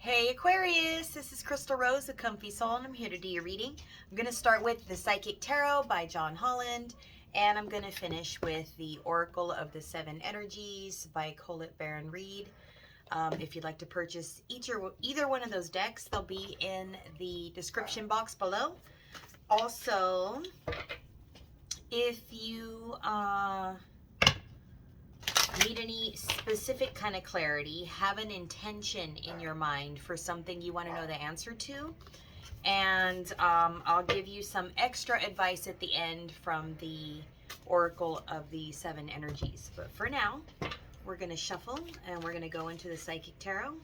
Hey Aquarius, this is Crystal Rose, a Comfy Soul, and I'm here to do your reading. I'm going to start with the Psychic Tarot by John Holland, and I'm going to finish with the Oracle of the Seven Energies by Colette Baron Reed. If you'd like to purchase either one of those decks, they'll be in the description box below. Also, if you need any specific kind of clarity, have an intention in your mind for something you want to know the answer to, and I'll give you some extra advice at the end from the Oracle of the Seven Energies. But for now, we're going to shuffle and we're going to go into the Psychic Tarot,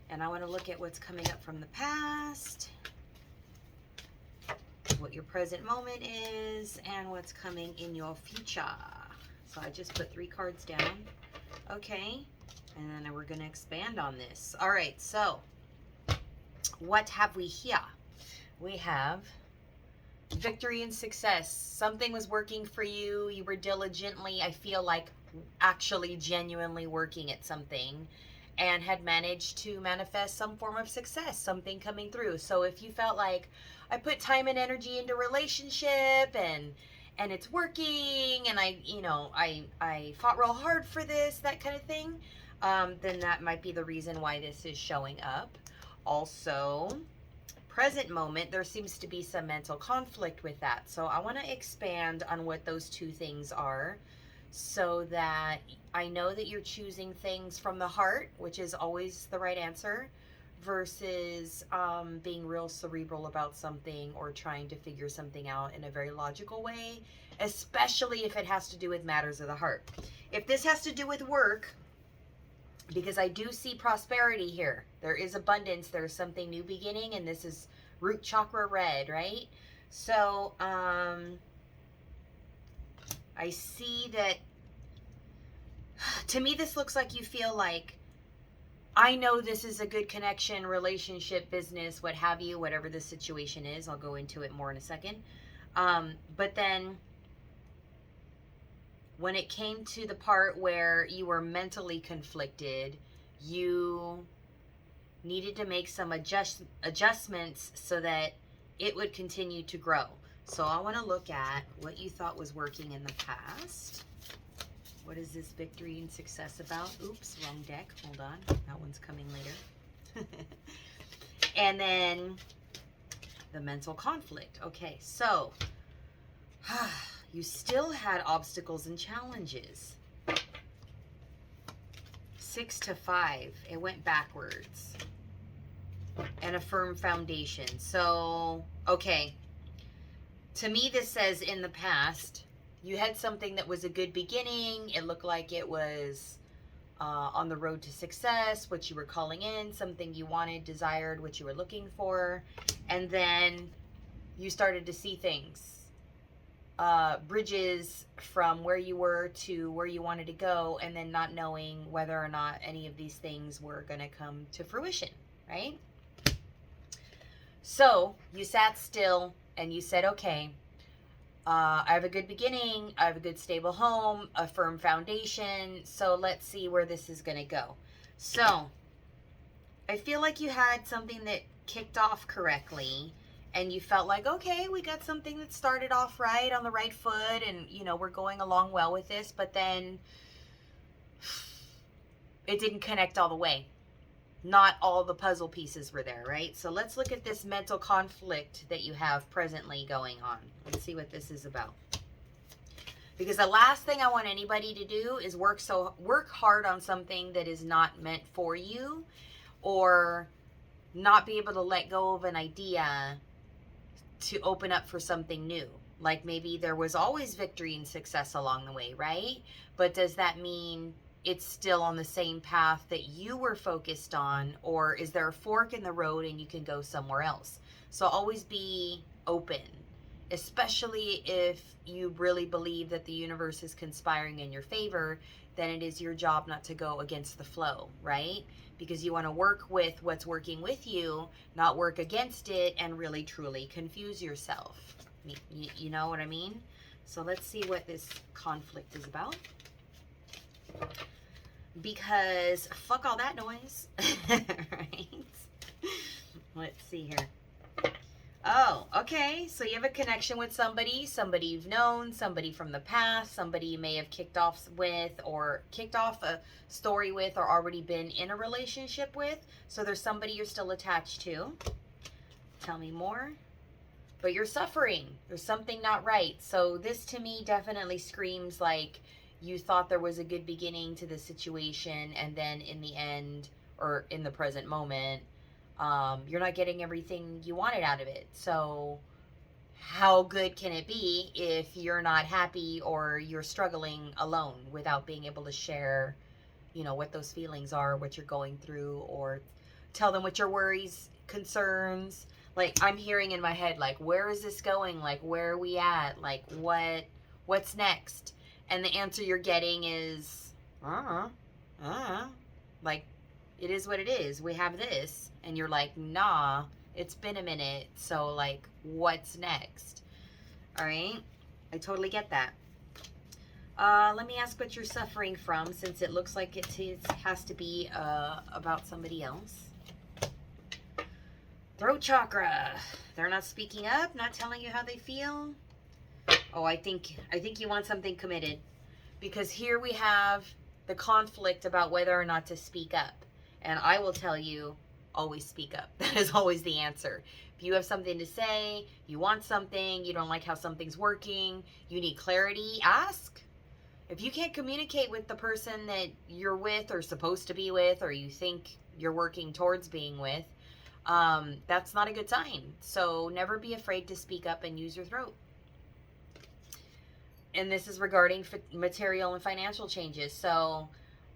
and I want to look at what's coming up from the past, what your present moment is, and what's coming in your future. So I just put 3 cards down. Okay, and then we're going to expand on this. All right, so what have we here? We have victory and success. Something was working for you. You were diligently, I feel like, actually genuinely working at something and had managed to manifest some form of success, something coming through. So if you felt like, I put time and energy into relationship and it's working, and I fought real hard for this, that kind of thing, then that might be the reason why this is showing up. Also, present moment, there seems to be some mental conflict with that. So I want to expand on what those two things are so that I know that you're choosing things from the heart, which is always the right answer, versus being real cerebral about something or trying to figure something out in a very logical way, especially if it has to do with matters of the heart. If this has to do with work, because I do see prosperity here, there is abundance, there's something new beginning, and this is root chakra red, right? So I see that, to me, this looks like you feel like, I know this is a good connection, relationship, business, what have you, whatever the situation is. I'll go into it more in a second. But then when it came to the part where you were mentally conflicted, you needed to make some adjustments so that it would continue to grow. So I want to look at what you thought was working in the past. What is this victory and success about? Oops, wrong deck. Hold on. That one's coming later. And then the mental conflict. Okay, so you still had obstacles and challenges. 6 to 5. It went backwards. And a firm foundation. So, okay. To me, this says in the past, you had something that was a good beginning. It looked like it was on the road to success, what you were calling in, something you wanted, desired, what you were looking for. And then you started to see things, bridges from where you were to where you wanted to go, and then not knowing whether or not any of these things were going to come to fruition, right? So you sat still and you said, okay, I have a good beginning, I have a good stable home, a firm foundation, so let's see where this is going to go. So, I feel like you had something that kicked off correctly, and you felt like, okay, we got something that started off right, on the right foot, and, we're going along well with this, but then it didn't connect all the way. Not all the puzzle pieces were there, right? So let's look at this mental conflict that you have presently going on. Let's see what this is about. Because the last thing I want anybody to do is work hard on something that is not meant for you, or not be able to let go of an idea to open up for something new. Like maybe there was always victory and success along the way, right? But does that mean it's still on the same path that you were focused on, or is there a fork in the road and you can go somewhere else? So always be open, especially if you really believe that the universe is conspiring in your favor. Then it is your job not to go against the flow, right? Because you want to work with what's working with you, not work against it and really truly confuse yourself. You know what I mean? So let's see what this conflict is about. because fuck all that noise. Right? Let's see here. Oh, okay. So you have a connection with somebody you've known, somebody from the past, somebody you may have kicked off with or kicked off a story with or already been in a relationship with. So there's somebody you're still attached to. Tell me more. But you're suffering. There's something not right. So this to me definitely screams like you thought there was a good beginning to the situation, and then in the end, or in the present moment, you're not getting everything you wanted out of it. So how good can it be if you're not happy or you're struggling alone without being able to share, you know, what those feelings are, what you're going through, or tell them what your worries, concerns. Like, I'm hearing in my head, like, where is this going? Like, where are we at? Like, what's next? And the answer you're getting is, like, it is what it is. We have this. And you're like, nah, it's been a minute. So, like, what's next? All right? I totally get that. Let me ask what you're suffering from, since it looks like it has to be about somebody else. Throat chakra. They're not speaking up, not telling you how they feel. Oh, I think you want something committed, because here we have the conflict about whether or not to speak up. And I will tell you, always speak up. That is always the answer. If you have something to say, you want something, you don't like how something's working, you need clarity, ask. If you can't communicate with the person that you're with or supposed to be with, or you think you're working towards being with, that's not a good sign. So never be afraid to speak up and use your throat. And this is regarding material and financial changes. So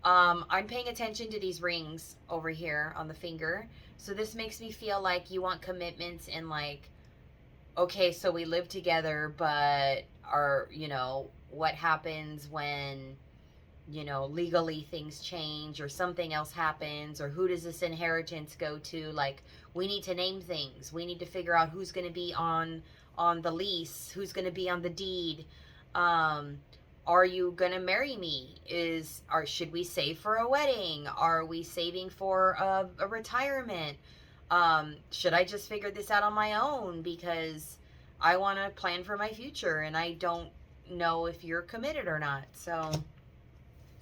I'm paying attention to these rings over here on the finger. So this makes me feel like you want commitments in, like, okay, so we live together, but what happens when, legally things change or something else happens, or who does this inheritance go to? Like, we need to name things. We need to figure out who's going to be on the lease, who's going to be on the deed. Are you going to marry me? Should we save for a wedding? Are we saving for a retirement? Should I just figure this out on my own because I want to plan for my future and I don't know if you're committed or not? So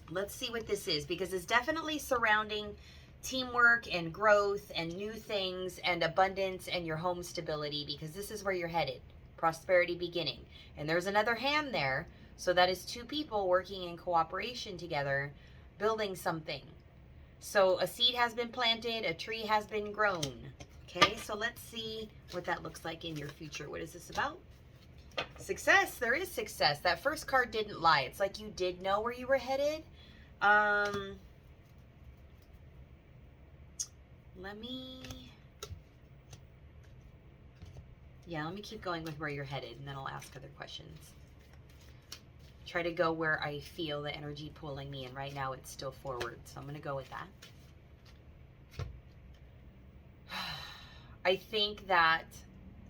let's see what this is, because it's definitely surrounding teamwork and growth and new things and abundance and your home stability, because this is where you're headed. Prosperity beginning. And there's another hand there. So that is two people working in cooperation together, building something. So a seed has been planted, a tree has been grown. Okay, so let's see what that looks like in your future. What is this about? Success. There is success. That first card didn't lie. It's like you did know where you were headed. Let me keep going with where you're headed, and then I'll ask other questions. Try to go where I feel the energy pulling me, and right now it's still forward, so I'm going to go with that. I think that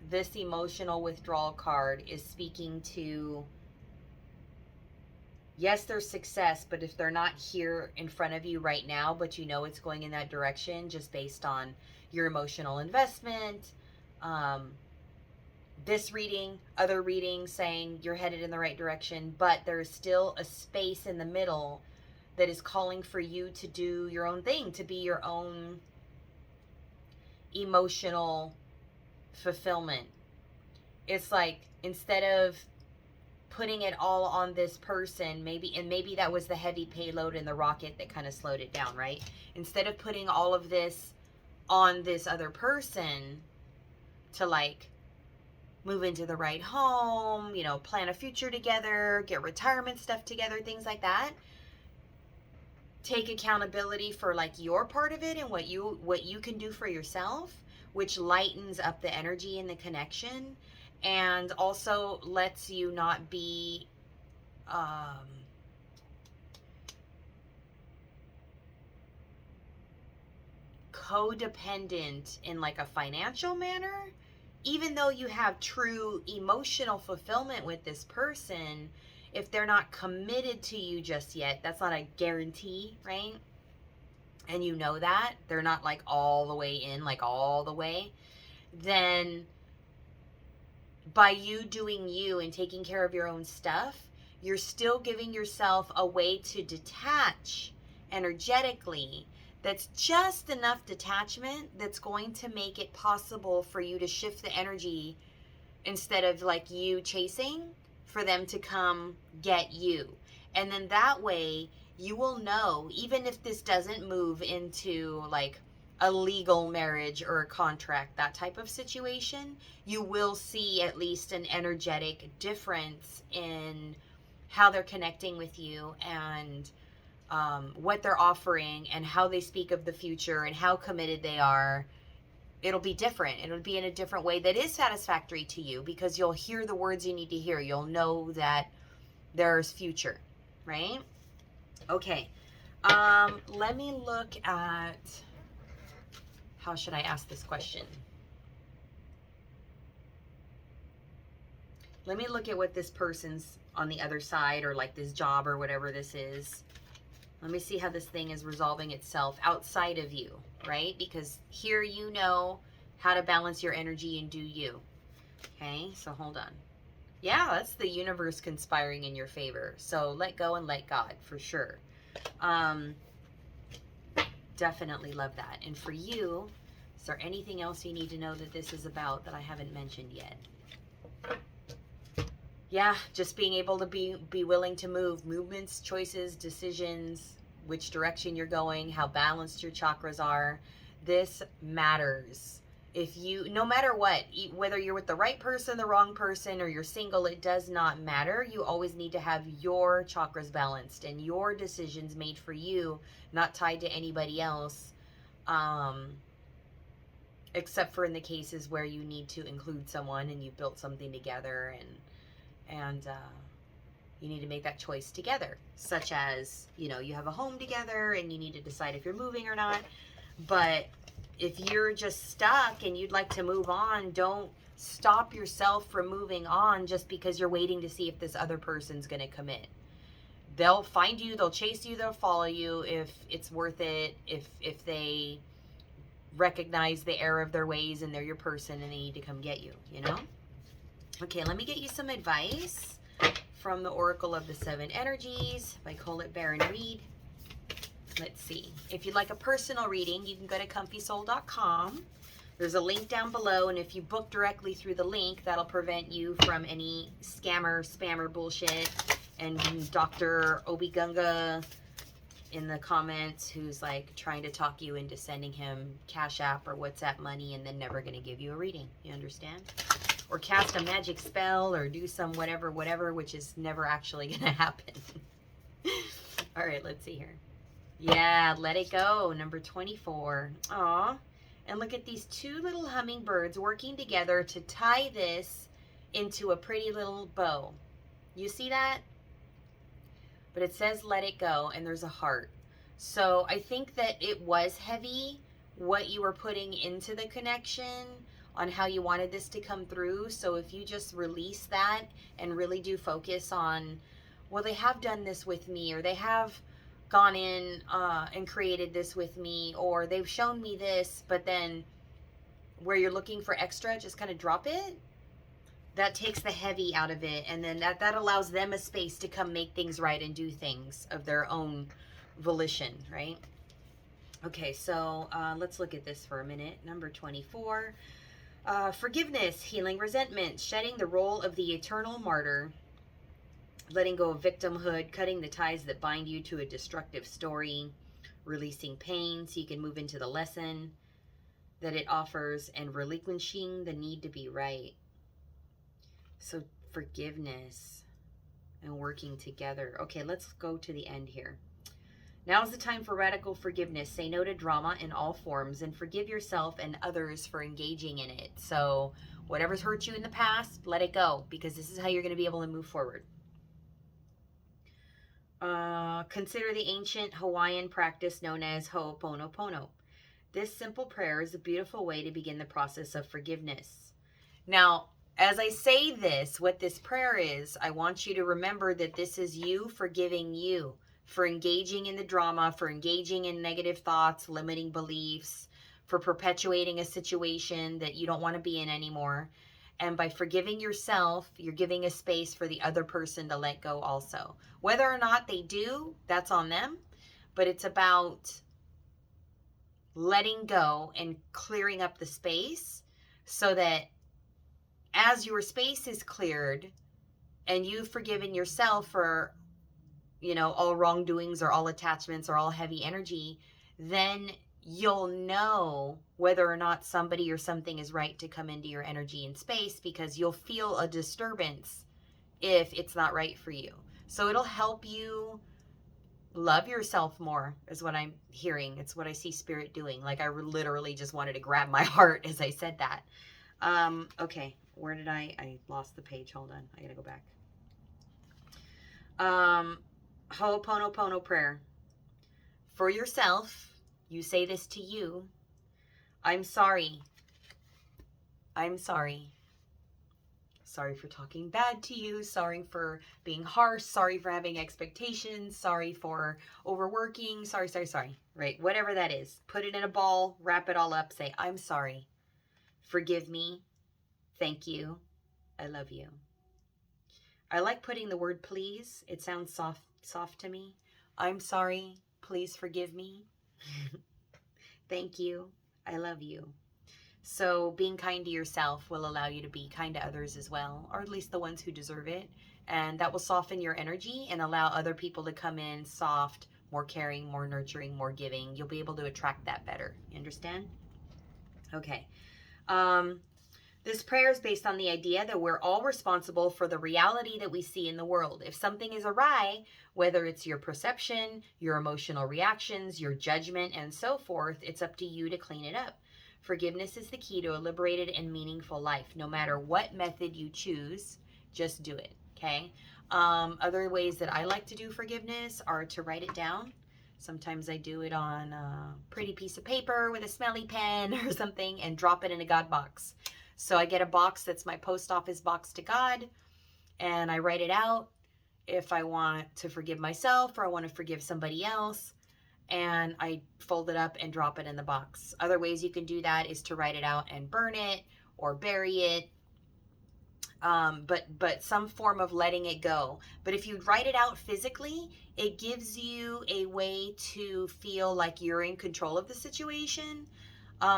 this emotional withdrawal card is speaking to, yes, there's success, but if they're not here in front of you right now, but you know it's going in that direction just based on your emotional investment, this reading, other readings saying you're headed in the right direction, but there's still a space in the middle that is calling for you to do your own thing, to be your own emotional fulfillment. It's like, instead of putting it all on this person, maybe that was the heavy payload in the rocket that kind of slowed it down, right? Instead of putting all of this on this other person to, like, move into the right home, plan a future together, get retirement stuff together, things like that. Take accountability for, like, your part of it and what you can do for yourself, which lightens up the energy and the connection, and also lets you not be codependent in, like, a financial manner. Even though you have true emotional fulfillment with this person, if they're not committed to you just yet, that's not a guarantee, right? And you know that they're not like all the way in, like all the way, then by you doing you and taking care of your own stuff, you're still giving yourself a way to detach energetically. That's just enough detachment that's going to make it possible for you to shift the energy, instead of like you chasing, for them to come get you. And then that way you will know, even if this doesn't move into like a legal marriage or a contract, that type of situation, you will see at least an energetic difference in how they're connecting with you, and what they're offering, and how they speak of the future, and how committed they are. It'll be different. It'll be in a different way that is satisfactory to you, because you'll hear the words you need to hear. You'll know that there's future, right? Okay. Let me look at, how should I ask this question? Let me look at what this person's on the other side, or like this job or whatever this is. Let me see how this thing is resolving itself outside of you, right? Because here you know how to balance your energy and do you. Okay, so hold on. Yeah, that's the universe conspiring in your favor. So let go and let God, for sure. Definitely love that. And for you, is there anything else you need to know that this is about that I haven't mentioned yet? Yeah, just being able to be willing to move. Movements, choices, decisions, which direction you're going, how balanced your chakras are. This matters. If you, no matter what, whether you're with the right person, the wrong person, or you're single, it does not matter. You always need to have your chakras balanced and your decisions made for you, not tied to anybody else. Except for in the cases where you need to include someone and you built something together, and you need to make that choice together, such as, you know, you have a home together and you need to decide if you're moving or not. But if you're just stuck and you'd like to move on, don't stop yourself from moving on just because you're waiting to see if this other person's going to commit. They'll find you, they'll chase you, they'll follow you if it's worth it, if they recognize the error of their ways and they're your person and they need to come get you, you know? Okay, let me get you some advice from the Oracle of the Seven Energies by Colette Baron Reed. Let's see. If you'd like a personal reading, you can go to comfysoul.com. There's a link down below, and if you book directly through the link, that'll prevent you from any scammer, spammer bullshit. And Dr. Obigunga in the comments who's like trying to talk you into sending him Cash App or WhatsApp money and then never going to give you a reading. You understand? Or cast a magic spell or do some whatever, which is never actually going to happen. All right, let's see here. Yeah, let it go. Number 24. Aw. And look at these two little hummingbirds working together to tie this into a pretty little bow. You see that? But it says let it go, and there's a heart. So I think that it was heavy, what you were putting into the connection, on how you wanted this to come through. So if you just release that and really do focus on, well, they have done this with me, or they have gone in and created this with me, or they've shown me this, but then where you're looking for extra, just kind of drop it. That takes the heavy out of it, and then that allows them a space to come make things right and do things of their own volition, right? Okay, so let's look at this for a minute. Number 24. Forgiveness, healing resentment, shedding the role of the eternal martyr, letting go of victimhood, cutting the ties that bind you to a destructive story, releasing pain so you can move into the lesson that it offers, and relinquishing the need to be right. So forgiveness and working together. Okay, let's go to the end here. Now's the time for radical forgiveness. Say no to drama in all forms and forgive yourself and others for engaging in it. So whatever's hurt you in the past, let it go, because this is how you're going to be able to move forward. Consider the ancient Hawaiian practice known as Ho'oponopono. This simple prayer is a beautiful way to begin the process of forgiveness. Now, as I say this, what this prayer is, I want you to remember that this is you forgiving you for engaging in the drama, for engaging in negative thoughts, limiting beliefs, for perpetuating a situation that you don't want to be in anymore. And by forgiving yourself, you're giving a space for the other person to let go also. Whether or not they do, that's on them. But it's about letting go and clearing up the space so that as your space is cleared and you've forgiven yourself for, all wrongdoings or all attachments or all heavy energy, then you'll know whether or not somebody or something is right to come into your energy and space, because you'll feel a disturbance if it's not right for you. So it'll help you love yourself more, is what I'm hearing. It's what I see Spirit doing. Like I literally just wanted to grab my heart as I said that. Okay, where did I lost the page. Hold on, I gotta go back. Ho'oponopono prayer. For yourself, you say this to you. I'm sorry. I'm sorry. Sorry for talking bad to you. Sorry for being harsh. Sorry for having expectations. Sorry for overworking. Sorry. Right? Whatever that is. Put it in a ball. Wrap it all up. Say, I'm sorry. Forgive me. Thank you. I love you. I like putting the word please. It sounds soft to me. I'm sorry. Please forgive me. Thank you. I love you. So being kind to yourself will allow you to be kind to others as well, or at least the ones who deserve it. And that will soften your energy and allow other people to come in soft, more caring, more nurturing, more giving. You'll be able to attract that better. You understand? Okay. This prayer is based on the idea that we're all responsible for the reality that we see in the world. If something is awry, whether it's your perception, your emotional reactions, your judgment, and so forth, it's up to you to clean it up. Forgiveness is the key to a liberated and meaningful life. No matter what method you choose, just do it, okay? Other ways that I like to do forgiveness are to write it down. Sometimes I do it on a pretty piece of paper with a smelly pen or something and drop it in a God box. So I get a box that's my post office box to God, and I write it out if I want to forgive myself or I want to forgive somebody else, and I fold it up and drop it in the box. Other ways you can do that is to write it out and burn it or bury it, but some form of letting it go. But if you write it out physically, it gives you a way to feel like you're in control of the situation.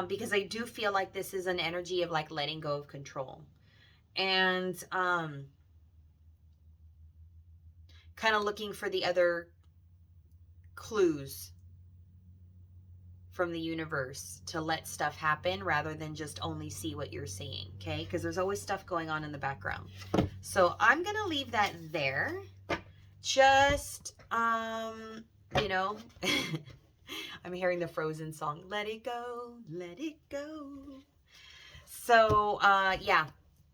Because I do feel like this is an energy of like letting go of control. And kind of looking for the other clues from the universe to let stuff happen rather than just only see what you're seeing, okay? Because there's always stuff going on in the background. So I'm going to leave that there. Just, I'm hearing the Frozen song, let it go, let it go. So, yeah,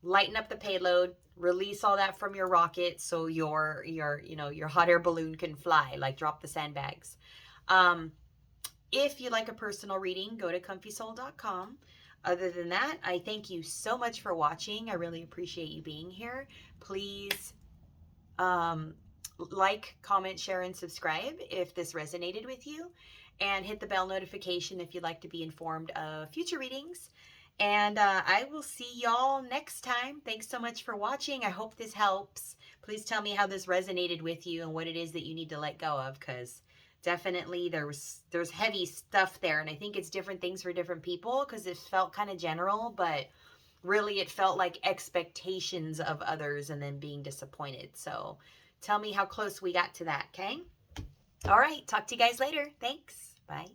lighten up the payload, release all that from your rocket so your hot air balloon can fly, like drop the sandbags. If you like a personal reading, go to comfysoul.com. Other than that, I thank you so much for watching. I really appreciate you being here. Please, like, comment, share, and subscribe if this resonated with you. And hit the bell notification if you'd like to be informed of future readings. And I will see y'all next time. Thanks so much for watching. I hope this helps. Please tell me how this resonated with you and what it is that you need to let go of, because definitely there's heavy stuff there. And I think it's different things for different people, because it felt kind of general, but really it felt like expectations of others and then being disappointed. So tell me how close we got to that, okay? All right, talk to you guys later. Thanks. Bye.